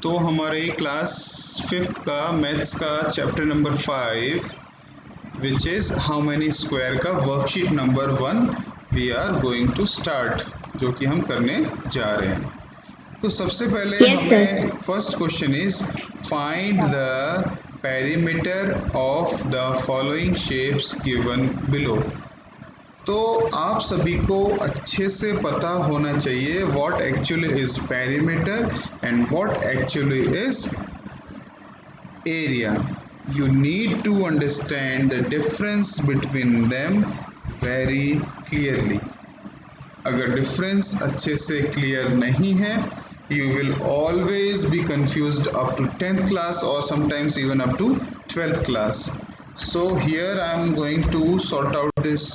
तो हमारे class 5th का मैथ्स का chapter number 5 which is how many square का worksheet number 1 we are going to start, जो कि हम करने जा रहे हैं। तो सबसे पहले हमें first question is find the perimeter of the following shapes given below. तो आप सभी को अच्छे से पता होना चाहिए what actually is perimeter and what actually is area. You need to understand the difference between them very clearly. अगर डिफरेंस अच्छे से क्लियर नहीं है, you will always be confused up to 10th class or sometimes even up to 12th class. So here I am going to sort out this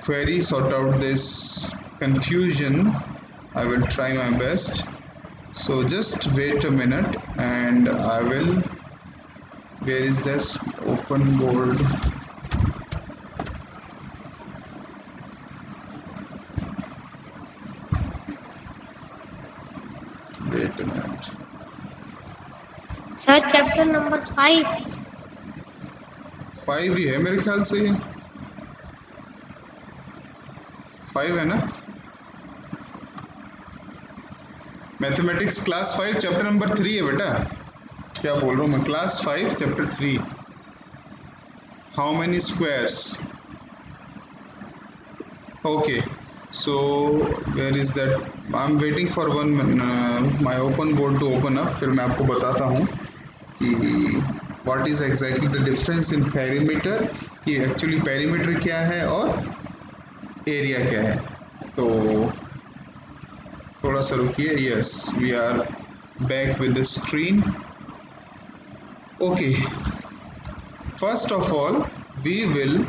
query, sort out this confusion. I will try my best. So just wait a minute and I will. Where is this open board? Wait a minute. Sir chapter number 5 ही है मेरे ख्याल से, ये 5 है ना। Mathematics class 5 chapter number 3 है बेटा। क्या बोल रहा हूँ मैं, class 5 chapter 3 how many squares. Okay, so where is that, I am waiting for one my open board to open up, फिर मैं आपको बताता हूँ कि what is exactly the difference in perimeter, कि एक्चुअली पेरीमीटर क्या है और एरिया क्या है। तो थोड़ा सा रुकिए। Yes, we are back with the screen. Okay, first of all we will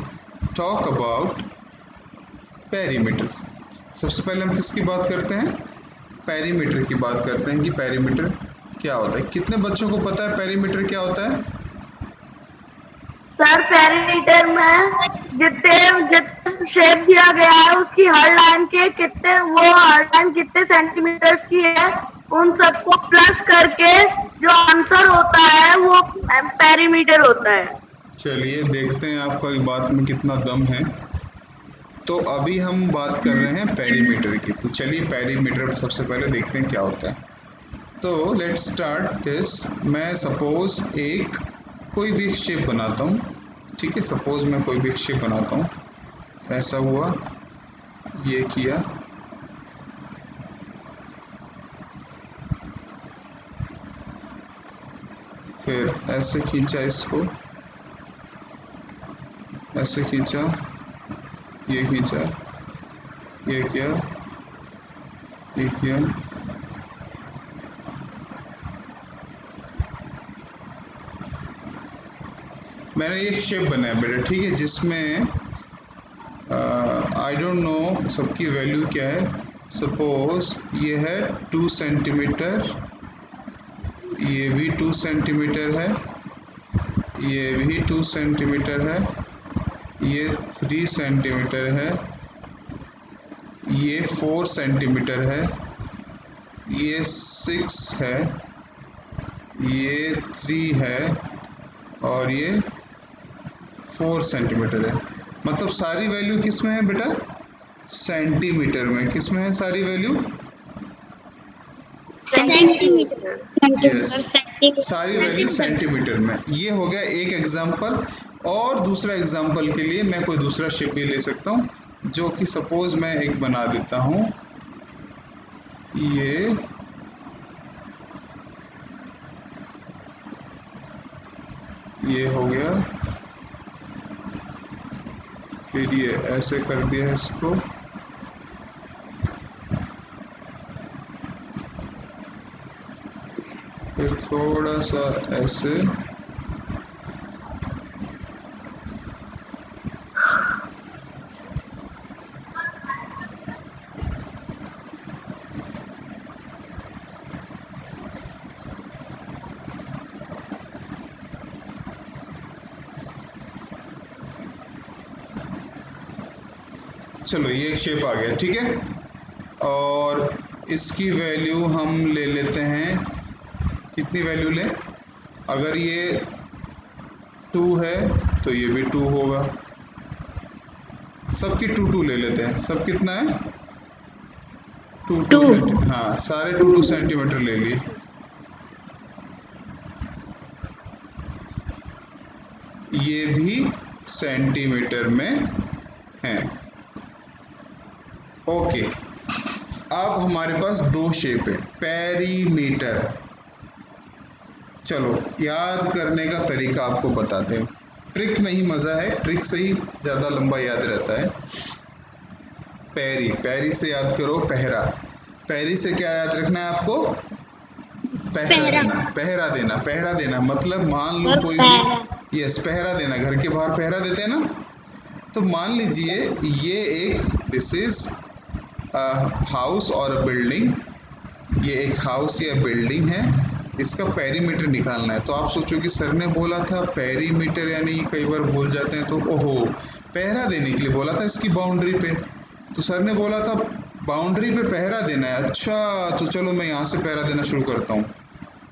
talk about perimeter. सबसे पहले हम किसकी बात करते हैं, पेरीमीटर की बात करते हैं कि पेरीमीटर क्या होता है। कितने बच्चों को पता है पेरीमीटर क्या होता है? सर पेरीमीटर में जितने शेप दिया गया है उसकी हर लाइन के कितने, वो हर लाइन कितने सेंटीमीटर्स की है, उन सबको प्लस करके जो आंसर होता है वो पेरीमीटर होता है। चलिए देखते हैं आपका बात में कितना दम है। तो अभी हम बात कर रहे हैं पेरीमीटर की, तो चलिए पेरीमीटर सबसे पहले देखते हैं क्या होता है। तो लेट्स स्टार्ट दिस। मैं सपोज एक कोई भी एक शेप बनाता हूँ, ठीक है। सपोज मैं कोई भी एक शेप बनाता हूँ, ऐसा हुआ, ये किया, फिर ऐसे खींचा इसको, ऐसे खींचा, ये खींचा, ये किया, ये किया, मैंने एक शेप बनाया बेटा, ठीक है, जिसमें आई डोंट नो सबकी वैल्यू क्या है। सपोज ये है 2 सेंटीमीटर, ये भी 2 सेंटीमीटर है, ये भी 2 सेंटीमीटर है, ये 3 सेंटीमीटर है, ये 4 सेंटीमीटर है, ये 6 है, ये 3 है और ये 4 सेंटीमीटर है। मतलब सारी वैल्यू किस में है बेटा, सेंटीमीटर में। किस में है सारी वैल्यू, सेंटीमीटर। यस, सारी वैल्यू सेंटीमीटर में। ये हो गया एक एग्जांपल। और दूसरा एग्जांपल के लिए मैं कोई दूसरा शेप भी ले सकता हूँ, जो कि सपोज मैं एक बना देता हूँ, ये हो गया, फिर ये ऐसे कर दिया है इसको, फिर थोड़ा सा ऐसे, चलो ये एक शेप आ गया, ठीक है। और इसकी वैल्यू हम ले लेते हैं कितनी वैल्यू लें? अगर ये 2 है तो ये भी 2 होगा। सबकी 2 2 ले लेते हैं। सब कितना है? 2 2 सेंटीमीटर। हाँ, सारे 2 2 सेंटीमीटर ले लिए। ये भी सेंटीमीटर में है। ओके, अब हमारे पास दो शेप है। पेरीमीटर, चलो याद करने का तरीका आपको बताते हैं। ट्रिक में ही मजा है, ट्रिक से ही ज्यादा लंबा याद रहता है। पैरी, पैरी से याद करो पहरा। पैरी से क्या याद रखना है आपको? पहरा देना, पहरा देना, पहरा देना। मतलब मान लो कोई भी, यस, पहरा देना। घर के बाहर पहरा देते हैं ना, तो मान लीजिए ये एक, दिस इज हाउस और बिल्डिंग, ये एक हाउस या बिल्डिंग है, इसका पेरीमीटर निकालना है। तो आप सोचो कि सर ने बोला था पेरीमीटर, यानी कई बार भूल जाते हैं, तो ओहो, पहरा देने के लिए बोला था इसकी बाउंड्री पे। तो सर ने बोला था बाउंड्री पे पहरा देना है। अच्छा, तो चलो मैं यहाँ से पहरा देना शुरू करता हूँ।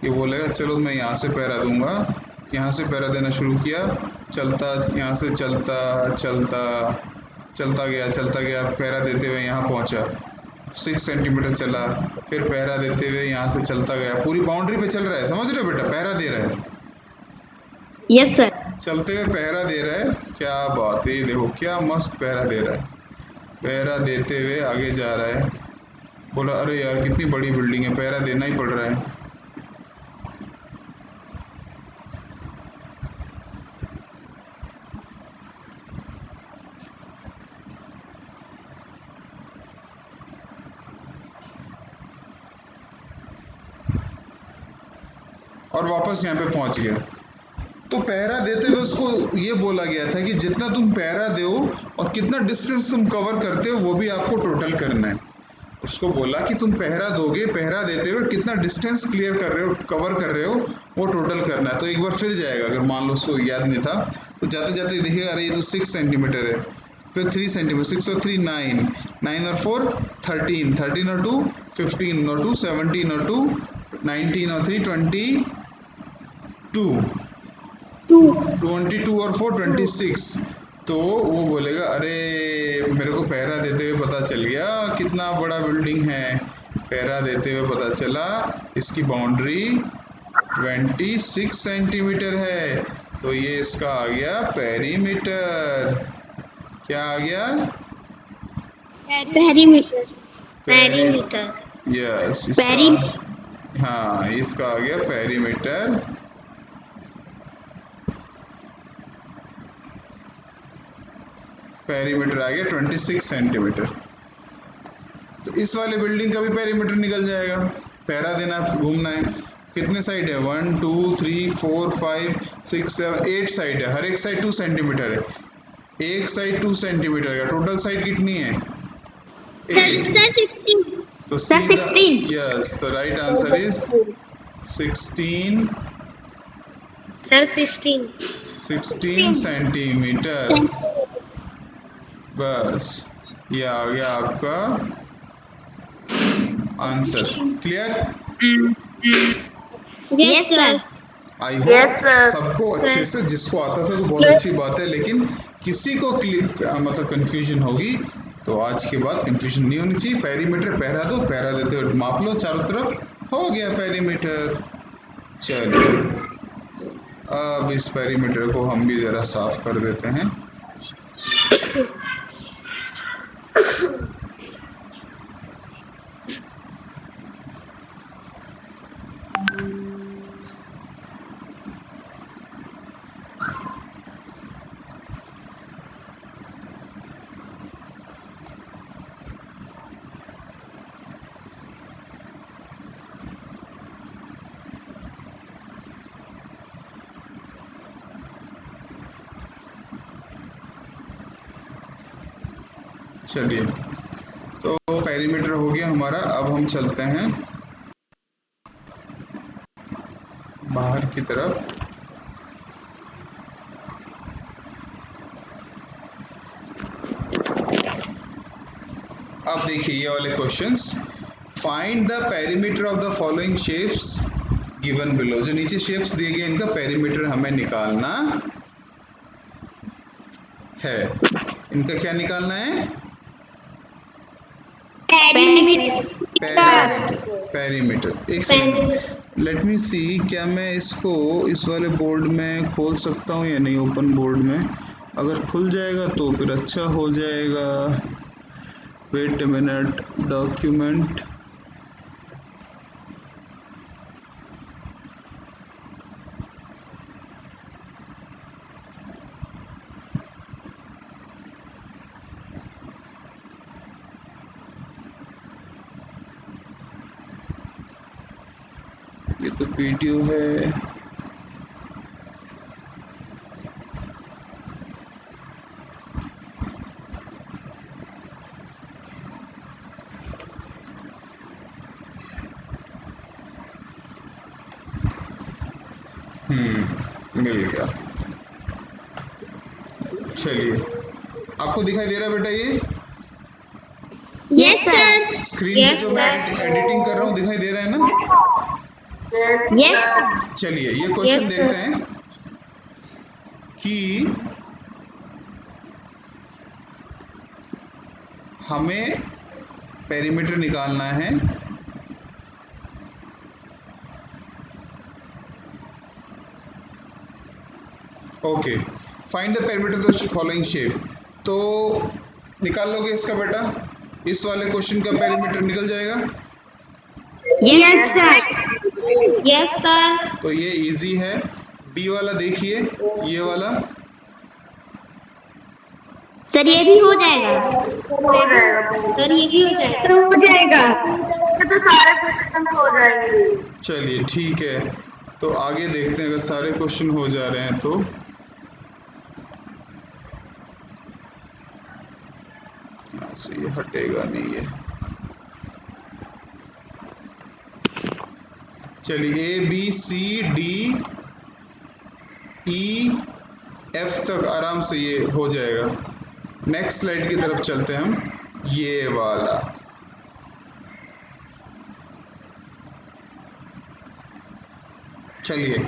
ये बोलेगा चलो मैं यहाँ से पहरा दूंगा। यहाँ से पहरा देना शुरू किया, चलता, यहाँ से चलता चलता चलता गया, पहरा देते हुए यहाँ पहुँचा। 6 सेंटीमीटर चला, फिर पहरा देते हुए यहाँ से चलता गया। पूरी बाउंड्री पे चल रहा है, समझ रहे हो बेटा? पहरा दे रहा है। Yes sir. चलते हुए पहरा दे रहा है। क्या बात है, देखो क्या मस्त पहरा दे रहा है। पहरा देते हुए आगे जा रहा है। बोला अरे यार कितनी बड़ी बिल्डिंग है, पहरा देना ही पड़ रहा है। और वापस यहाँ पे पहुंच गया। तो पहरा देते हुए उसको ये बोला गया था कि जितना तुम पहरा दो और कितना डिस्टेंस तुम कवर करते हो वो भी आपको टोटल करना है। उसको बोला कि तुम पहरा दोगे, पहरा देते हुए कितना डिस्टेंस क्लियर कर रहे हो, कवर कर रहे हो, वो टोटल करना है। तो एक बार फिर जाएगा, अगर मान लो उसको याद नहीं था तो जाते जाते देखिए अरे ये तो 6 सेंटीमीटर है, फिर 3 सेंटीमीटर, 6 और 3 9, 9 और 4 13, 13 और 2 15 और 2 17 और 2 19 और 3 22, 22 और 4 26। तो वो बोलेगा अरे मेरे को पहरा देते हुए पता चल गया कितना बड़ा बिल्डिंग है। पहरा देते हुए पता चला इसकी बाउंड्री 26 सेंटीमीटर है। तो ये इसका आ गया पेरीमीटर। क्या आ गया? पेरीमीटर। पेरीमीटर। यस, इसका, हाँ इसका आ गया पेरीमीटर। पेरीमीटर आ गया 26 सेंटीमीटर। तो इस वाले बिल्डिंग का भी पेरीमीटर निकल जाएगा। पहरा देना, घूमना है। कितने साइड है? 1 2 3 4 5 6 7 8 साइड है। हर एक साइड 2 सेंटीमीटर है। एक साइड 2 सेंटीमीटर का, टोटल साइड कितनी है? 16। तो सर 16। यस, तो right answer is 16। Sir 16। 16 centimetre. बस ये आ गया आपका answer. Clear? Yes sir. I hope Yes, sir. सबको अच्छे से, जिसको आता था तो बहुत अच्छी बात है, लेकिन किसी को मतलब कंफ्यूजन होगी तो आज के बाद कंफ्यूजन नहीं होनी चाहिए। पेरीमीटर पहरा दो, पहरा देते हुए माप लो चारों तरफ, हो गया पेरीमीटर। चलिए अब इस पेरीमीटर को हम भी जरा साफ कर देते हैं। चलिए, तो पेरीमीटर हो गया हमारा। अब हम चलते हैं बाहर की तरफ। अब देखिए ये वाले questions. Find the perimeter of the following shapes given below. जो नीचे शेप्स दिए गए इनका पेरीमीटर हमें निकालना है। इनका क्या निकालना है? पेरीमीटर। एक सेकंड, लेट मी सी, क्या मैं इसको इस वाले बोर्ड में खोल सकता हूँ या नहीं? ओपन बोर्ड में अगर खुल जाएगा तो फिर अच्छा हो जाएगा। वेट अ मिनट, डॉक्यूमेंट, ये तो वीडियो है। मिल गया। चलिए, आपको दिखाई दे रहा है बेटा ये? Yes sir. स्क्रीन पे जो मैं एडिटिंग कर रहा हूँ दिखाई दे रहा है ना? यस। चलिए ये क्वेश्चन देखते हैं कि हमें पेरीमीटर निकालना है। Okay, find the perimeter of the following shape. तो निकाल लोगे इसका बेटा? इस वाले क्वेश्चन का पेरीमीटर निकल जाएगा? Yes sir. Yes sir. तो ये इजी है। बी वाला देखिए, ये वाला। सर ये भी हो जाएगा। हो जाएगा। सर ये भी हो जाएगा। हो जाएगा। ये तो सारे क्वेश्चन हो जाएंगे। चलिए ठीक है, तो आगे देखते हैं। अगर सारे क्वेश्चन हो जा रहे हैं तो यहाँ से ये हटेगा नहीं है। चलिए A B C D E F तक आराम से ये हो जाएगा। नेक्स्ट स्लाइड की तरफ चलते हैं हम। ये वाला चलिए,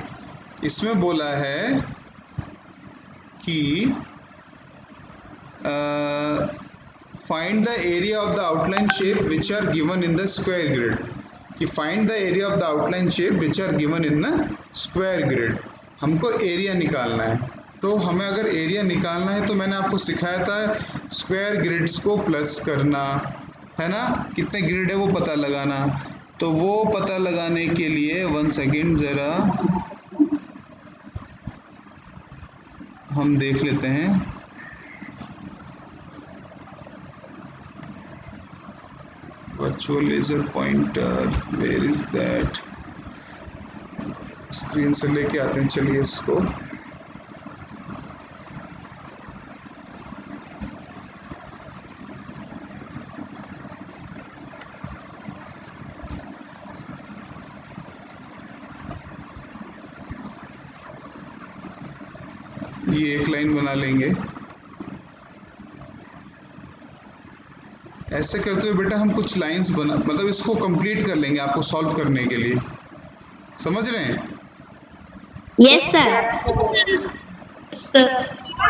इसमें बोला है कि find the area of the outline shape which are given in the square grid. कि find the area of the outline shape which are given in the square grid. हमको एरिया निकालना है। तो हमें अगर एरिया निकालना है तो मैंने आपको सिखाया था स्क्वायर ग्रिड्स को प्लस करना, है ना? कितने ग्रिड है वो पता लगाना। तो वो पता लगाने के लिए 1 सेकेंड ज़रा हम देख लेते हैं। Virtual laser pointer, where is that? Screen से लेके आते हैं, चलिए इसको। ये एक लाइन बना लेंगे। ऐसे करते हुए बेटा हम कुछ लाइंस बना, मतलब इसको कंप्लीट कर लेंगे आपको सॉल्व करने के लिए। समझ रहे हैं? Yes sir. Sir.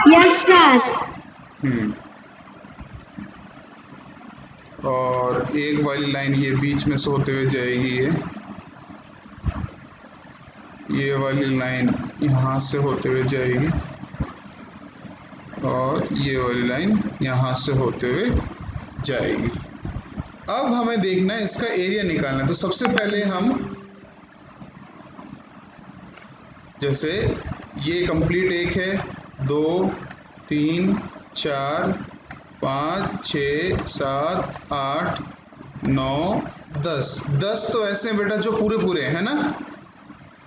Yes sir. और एक वाली लाइन ये बीच में से होते हुए जाएगी। ये वाली लाइन यहाँ से होते हुए जाएगी और ये वाली लाइन यहाँ से होते हुए जाएगी। अब हमें देखना है इसका एरिया निकालना है। तो सबसे पहले हम, जैसे ये कंप्लीट एक है, 2 3 4 5 6 7 8 9 10। 10 तो ऐसे हैं बेटा जो पूरे पूरे हैं, है ना?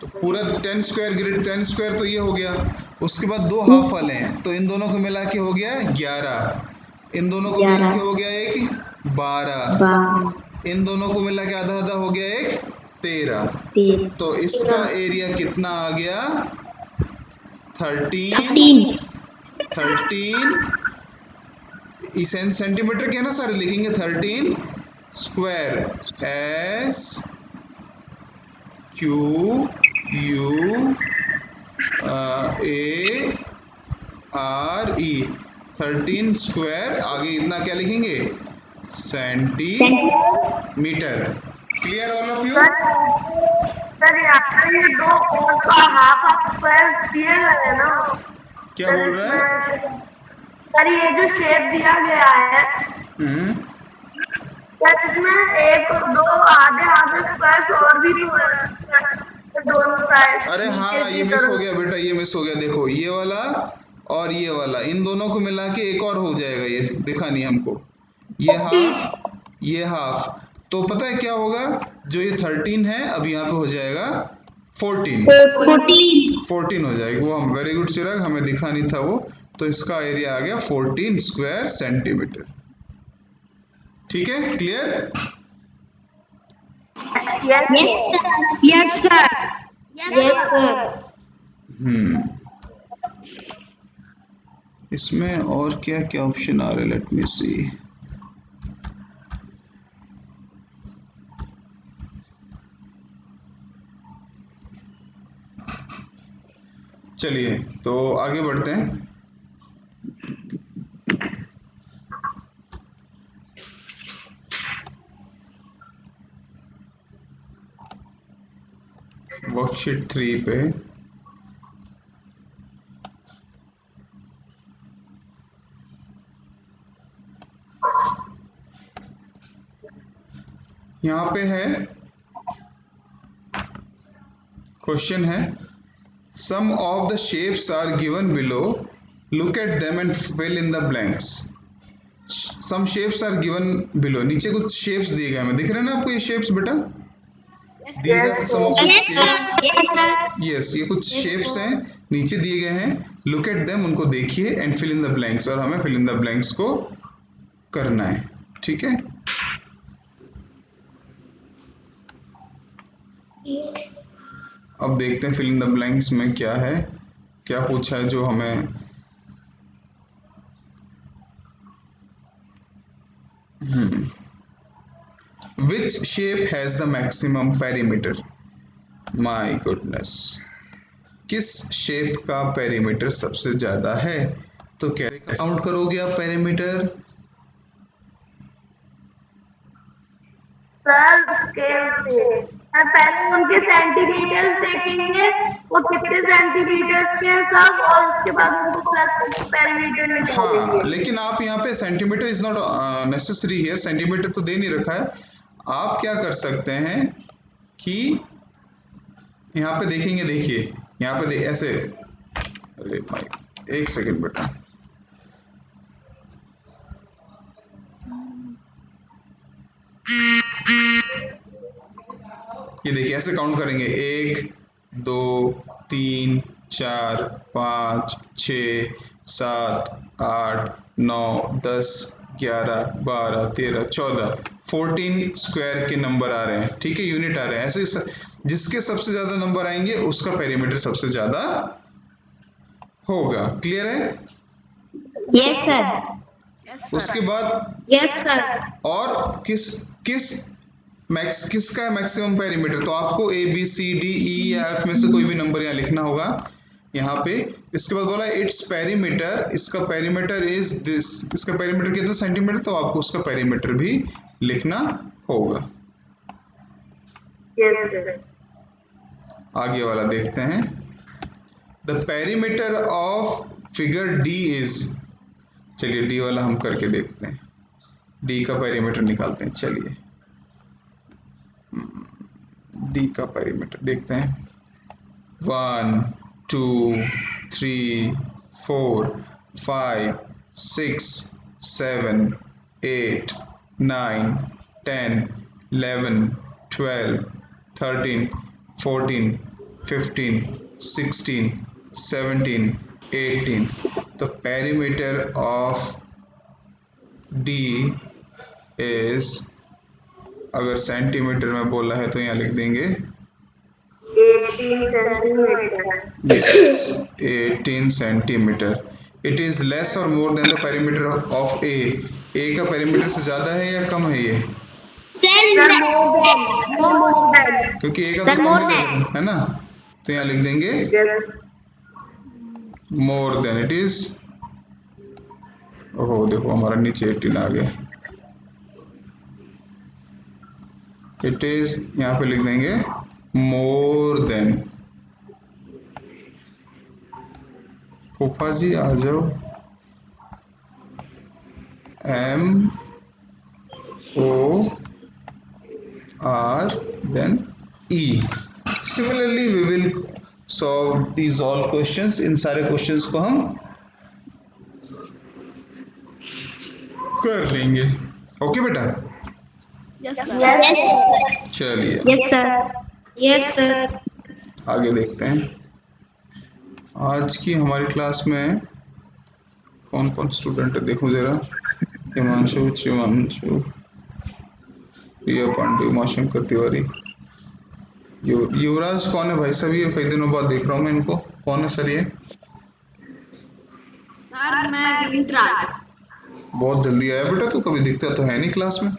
तो पूरा 10 स्क्वायर ग्रिड, 10 स्क्वायर तो ये हो गया। उसके बाद 2 हाफ वाले हैं, तो इन दोनों को मिला के हो गया 11। इन दोनों को मिला के हो गया एक 12। इन दोनों को मिला के आधा आधा हो गया एक 13। तो इसका एरिया कितना आ गया? 13। इस सेंटीमीटर के है ना सारे, लिखेंगे 13 स्क्वायर एस QUARE 13 स्क्वायर, आगे इतना क्या लिखेंगे, centimetre. Clear all of you? Sir यहाँ पर ये दो और का हाफ स्क्वायर दिए गए हैं ना, क्या बोल रहा है? सर ये जो शेप दिया गया है सर, इसमें एक दो आधे स्क्वायर और भी तो है दोनों साइड। अरे हाँ, ये मिस हो गया बेटा, ये मिस हो गया। देखो ये वाला और ये वाला, इन दोनों को मिला के एक और हो जाएगा, ये दिखा नहीं हमको, ये हाफ, ये हाफ। तो पता है क्या होगा, जो ये 13 है अब यहाँ पे हो जाएगा 14 हो जाएगी। वो हम, वेरी गुड चिराग, हमें दिखा नहीं था वो, तो इसका एरिया आ गया 14 स्क्वायर सेंटीमीटर। ठीक है, क्लियर? Yes sir. इसमें और क्या क्या ऑप्शन आ रहे, लेट मी सी। चलिए तो आगे बढ़ते हैं। वर्कशीट 3 पे यहाँ पे है, क्वेश्चन है, some of the shapes are given below, look at them and fill in the blanks. Some shapes are given below, नीचे कुछ शेप्स दिए गए हैं, दिख रहे हैं ना आपको ये शेप्स बेटा? These are some of the shapes. Yes, ये कुछ शेप्स हैं नीचे दिए गए हैं, लुक एट देम, उनको देखिए, and fill in the blanks, और हमें फिल इन द ब्लैंक्स को करना है। ठीक है, अब देखते हैं फिल इन द ब्लैंक्स में क्या है, क्या पूछा है जो हमें Which shape has the maximum perimeter? My goodness, किस शेप का पेरीमीटर सबसे ज्यादा है? तो कैसे काउंट करोगे आप पेरीमीटर? सर स्केल से पहले उनके सेंटीमीटर देखेंगे, वो कितने सेंटीमीटर के हैं सब, और उसके बाद उनको प्लस पेरीमीटर निकालेंगे। हाँ, लेकिन आप यहाँ पे centimetre is not necessary here, centimetre तो दे नहीं रखा है। आप क्या कर सकते हैं कि यहाँ पे देखेंगे, देखिए यहाँ पे ऐसे, अरे भाई एक सेकेंड बेटा, ये देखिए ऐसे काउंट करेंगे, 1 2 3 4 5 6 7 8 9 10 11 12 13 14 14 स्क्वायर के नंबर आ रहे हैं। ठीक है, यूनिट आ रहे हैं। ऐसे जिसके सबसे ज्यादा नंबर आएंगे उसका पेरीमीटर सबसे ज्यादा होगा। क्लियर है? Yes sir. उसके बाद यस सर। और किसका है मैक्सिमम पेरीमीटर? तो आपको ए बी सी डी ई या एफ में से कोई भी नंबर यहाँ लिखना होगा यहाँ पे। इसके बाद बोला इट्स पेरीमीटर, इसका पेरीमीटर इज दिस, इसका पेरीमीटर कितना सेंटीमीटर, तो आपको उसका पेरीमीटर भी लिखना होगा। आगे वाला देखते हैं, the perimeter of figure D is, चलिए डी वाला हम करके देखते हैं, डी का पेरीमीटर निकालते हैं। चलिए डी का पेरीमीटर देखते हैं, 1 2 3 4 5 6 7 8 9 10 11 12 13 14 15 16 17 18। The perimeter of D is, अगर सेंटीमीटर में बोला है तो यहाँ लिख देंगे 18 सेंटीमीटर। इट इज लेस और more than the perimeter of A, A का पेरीमीटर से ज्यादा है या कम है? ये सर क्योंकि एक Sir, more है ना, तो यहाँ लिख देंगे मोर देन। इट इज, ओहो देखो हमारा नीचे 18 आ गया। इट इज, यहाँ पे लिख देंगे मोर देन। फूफा जी आ जाओ। MOR then E। Similarly we will solve these all questions। इन सारे क्वेश्चंस को हम कर लेंगे। ओके बेटा, चलिए Yes, sir. Yes, sir. आगे देखते हैं। आज की हमारी क्लास में कौन कौन स्टूडेंट है देखो जरा। हिमांशु, चिमांशु, प्रिया पांडे, उमाशंकर तिवारी, युवराज कौन है भाई साहब? ये कई दिनों बाद देख रहा हूँ मैं इनको। कौन है सर ये? सर मैं विंद्राज। बहुत जल्दी आया बेटा, तू कभी दिखता तो है नहीं क्लास में।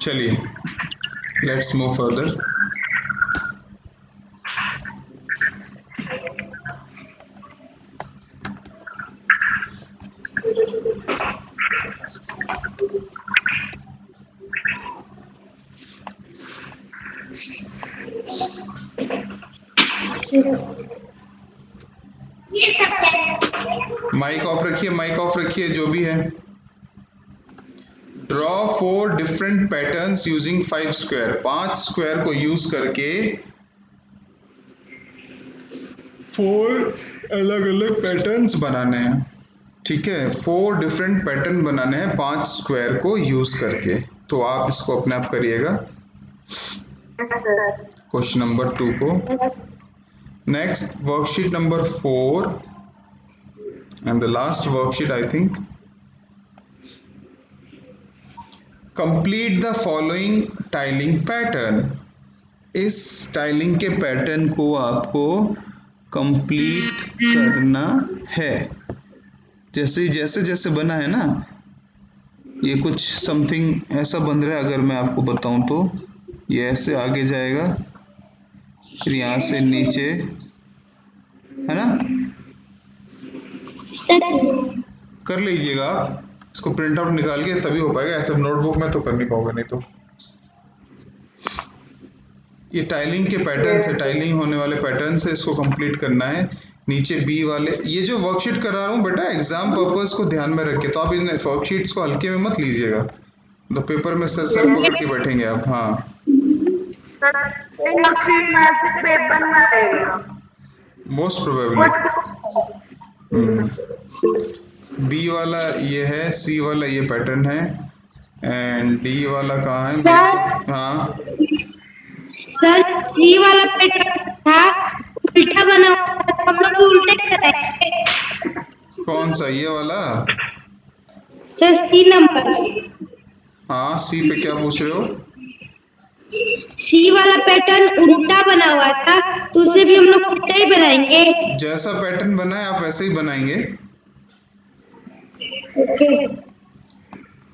चलिए let's move further. Mic off रखिए, माइक ऑफ रखिए जो भी है। Draw 4 different patterns using 5 square. 5 square को यूज करके 4 अलग अलग पैटर्न्स बनाने हैं। ठीक है, 4 डिफरेंट पैटर्न बनाने हैं 5 स्क्वायर को यूज करके। तो आप इसको अपने आप करिएगा क्वेश्चन नंबर 2 को। Next worksheet number 4 and the last worksheet I think। complete the following tiling pattern। इस टाइलिंग के पैटर्न को आपको कंप्लीट करना है। जैसे जैसे जैसे बना है ना, ये कुछ समथिंग ऐसा बन रहा है। अगर मैं आपको बताऊं तो ये ऐसे आगे जाएगा, फिर यहाँ से नीचे, है ना। कर लीजिएगा आप इसको प्रिंट आउट निकाल के, तभी हो पाएगा। ऐसे नोटबुक में तो कर नहीं पाओगे, नहीं तो। ये टाइलिंग के पैटर्न से, टाइलिंग होने वाले पैटर्न से इसको कंप्लीट करना है। नीचे बी वाले, ये जो वर्कशीट करा रहा हूँ बेटा एग्जाम पर्पस को ध्यान में रख के, तो आप इन वर्कशीट्स को हल्के में मत लीजिएगा। तो पेपर में सर सर पकड़ के बैठेंगे आप। हाँ मोस्ट प्रोबेबली। बी वाला ये है, सी वाला ये पैटर्न है, एंड डी वाला कहाँ है? हाँ सर सी वाला पैटर्न था उल्टा बना हुआ था, हम लोग उल्टे करेंगे। कौन सा? ये वाला? Sir C number. हाँ सी पे क्या पूछ रहे हो? सी वाला पैटर्न उल्टा बना हुआ था, तो उसे भी हम लोग उल्टा ही बनाएंगे। जैसा पैटर्न बना है आप वैसे ही बनाएंगे।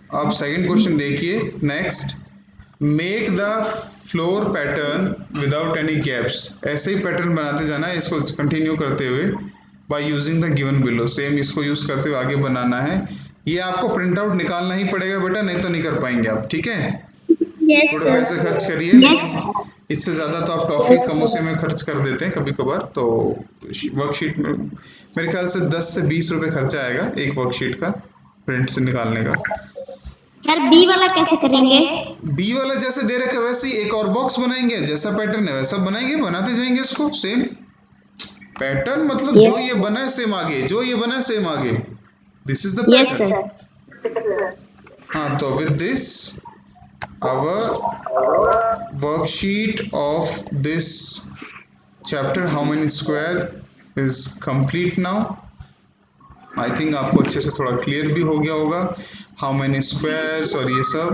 अब सेकंड क्वेश्चन देखिए। Next, make the floor pattern without any gaps. ऐसे ही पैटर्न बनाते जाना है, इसको कंटिन्यू करते हुए by using the given below. Same इसको यूज करते हुए आगे बनाना है। ये आपको प्रिंट आउट निकालना ही पड़ेगा बेटा, नहीं तो नहीं कर पाएंगे आप। ठीक है, थोड़े पैसे खर्च करिए। इससे ज्यादा तो आप टॉफी समोसे में खर्च कर देते हैं कभी कभार। तो वर्कशीट में मेरे ख्याल से 10 से 20 रुपए खर्चा आएगा एक वर्कशीट का प्रिंट से निकालने का। सर बी वाला कैसे करेंगे? बी वाला जैसे दे रखा है वैसे ही एक और बॉक्स बनाएंगे, जैसा पैटर्न है वैसा बनाएंगे, बनाते जाएंगे इसको। सेम पैटर्न मतलब जो ये बना है सेम आगे, जो ये बना है सेम आगे। This is the pattern. हाँ, तो with this our worksheet of this chapter how many square is complete now। I think आपको अच्छे से थोड़ा क्लियर भी हो गया होगा how many squares और ये सब।